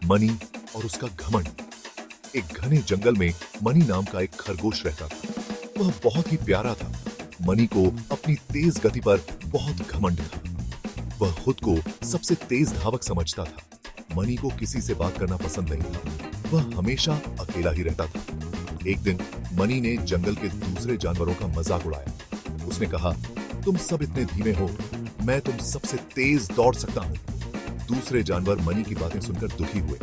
Money और उसका घमंड। एक घने जंगल में मनी नाम का एक खरगोश रहता था। वह बहुत ही प्यारा था। मनी को अपनी तेज गति पर बहुत घमंड था। वह खुद को सबसे तेज धावक समझता था। मनी को किसी से बात करना पसंद नहीं था। वह हमेशा अकेला ही रहता था। एक दिन मनी ने जंगल के दूसरे जानवरों का मजाक उड़ाया। उसने कहा, तुम सब इतने धीमे हो, मैं तुम सबसे तेज दौड़ सकता हूं। दूसरे जानवर मनी की बातें सुनकर दुखी हुए,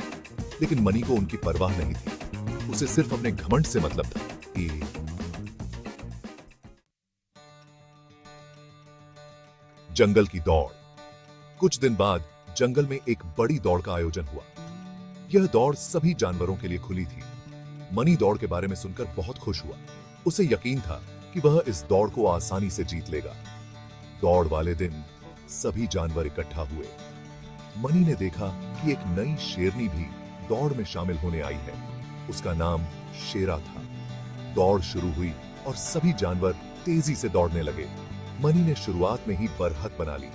लेकिन मनी को उनकी परवाह नहीं थी। उसे सिर्फ अपने घमंड से मतलब था कि जंगल की दौड़। कुछ दिन बाद जंगल में एक बड़ी दौड़ का आयोजन हुआ। यह दौड़ सभी जानवरों के लिए खुली थी। मनी दौड़ के बारे में सुनकर बहुत खुश हुआ। उसे यकीन था कि वह इस दौड़ को आसानी से जीत लेगा। दौड़ वाले दिन सभी जानवर इकट्ठा हुए। मनी ने देखा कि एक नई शेरनी भी दौड़ में शामिल होने आई है। उसका नाम शेरा था। दौड़ शुरू हुई और सभी जानवर तेजी से दौड़ने लगे। मनी ने शुरुआत में ही बरहत बना ली।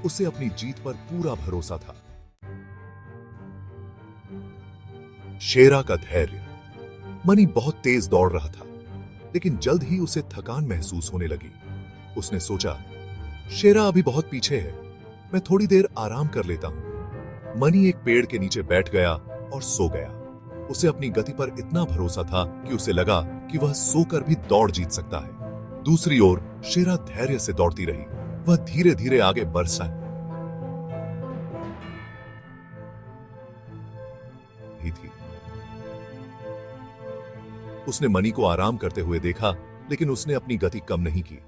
उसे अपनी जीत पर पूरा भरोसा था। शेरा का धैर्य। मनी बहुत तेज दौड़ रहा था, लेकिन जल्द ही उसे थकान महसूस होने लगी। उसने सोचा, शेरा अभी बहुत पीछे है, मैं थोड़ी देर आराम कर लेता हूं। मनी एक पेड़ के नीचे बैठ गया और सो गया। उसे अपनी गति पर इतना भरोसा था कि उसे लगा कि वह सोकर भी दौड़ जीत सकता है। दूसरी ओर शेरा धैर्य से दौड़ती रही। वह धीरे धीरे आगे बढ़ रही थी। उसने मनी को आराम करते हुए देखा, लेकिन उसने अपनी गति कम नहीं की।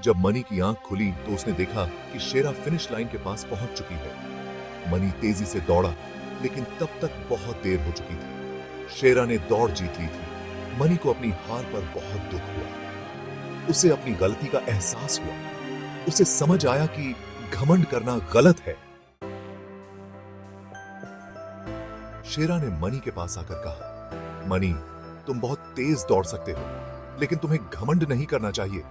जब मनी की आंख खुली तो उसने देखा कि शेरा फिनिश लाइन के पास पहुंच चुकी है। मनी तेजी से दौड़ा, लेकिन तब तक बहुत देर हो चुकी थी। शेरा ने दौड़ जीत ली थी। मनी को अपनी हार पर बहुत दुख हुआ। उसे अपनी गलती का एहसास हुआ। उसे समझ आया कि घमंड करना गलत है। शेरा ने मनी के पास आकर कहा, मनी, तुम बहुत तेज दौड़ सकते हो, लेकिन तुम्हें घमंड नहीं करना चाहिए।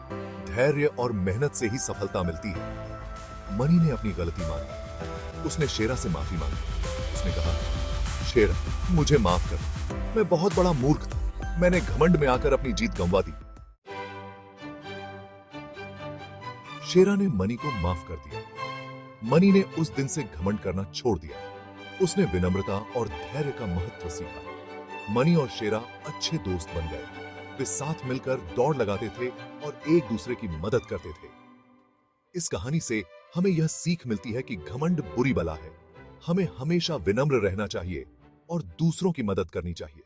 धैर्य और मेहनत से ही सफलता मिलती है। मनी ने अपनी गलती मानी। उसने शेरा से माफी मांगी। उसने कहा, शेरा, मुझे माफ कर। मैं बहुत बड़ा मूर्ख था। मैंने घमंड में आकर अपनी जीत गंवा दी। शेरा ने मनी को माफ कर दिया। मनी ने उस दिन से घमंड करना छोड़ दिया। उसने विनम्रता और धैर्य का महत्व सीखा। मनी और शेरा अच्छे दोस्त बन गए। वे साथ मिलकर दौड़ लगाते थे और एक दूसरे की मदद करते थे। इस कहानी से हमें यह सीख मिलती है कि घमंड बुरी बला है। हमें हमेशा विनम्र रहना चाहिए और दूसरों की मदद करनी चाहिए।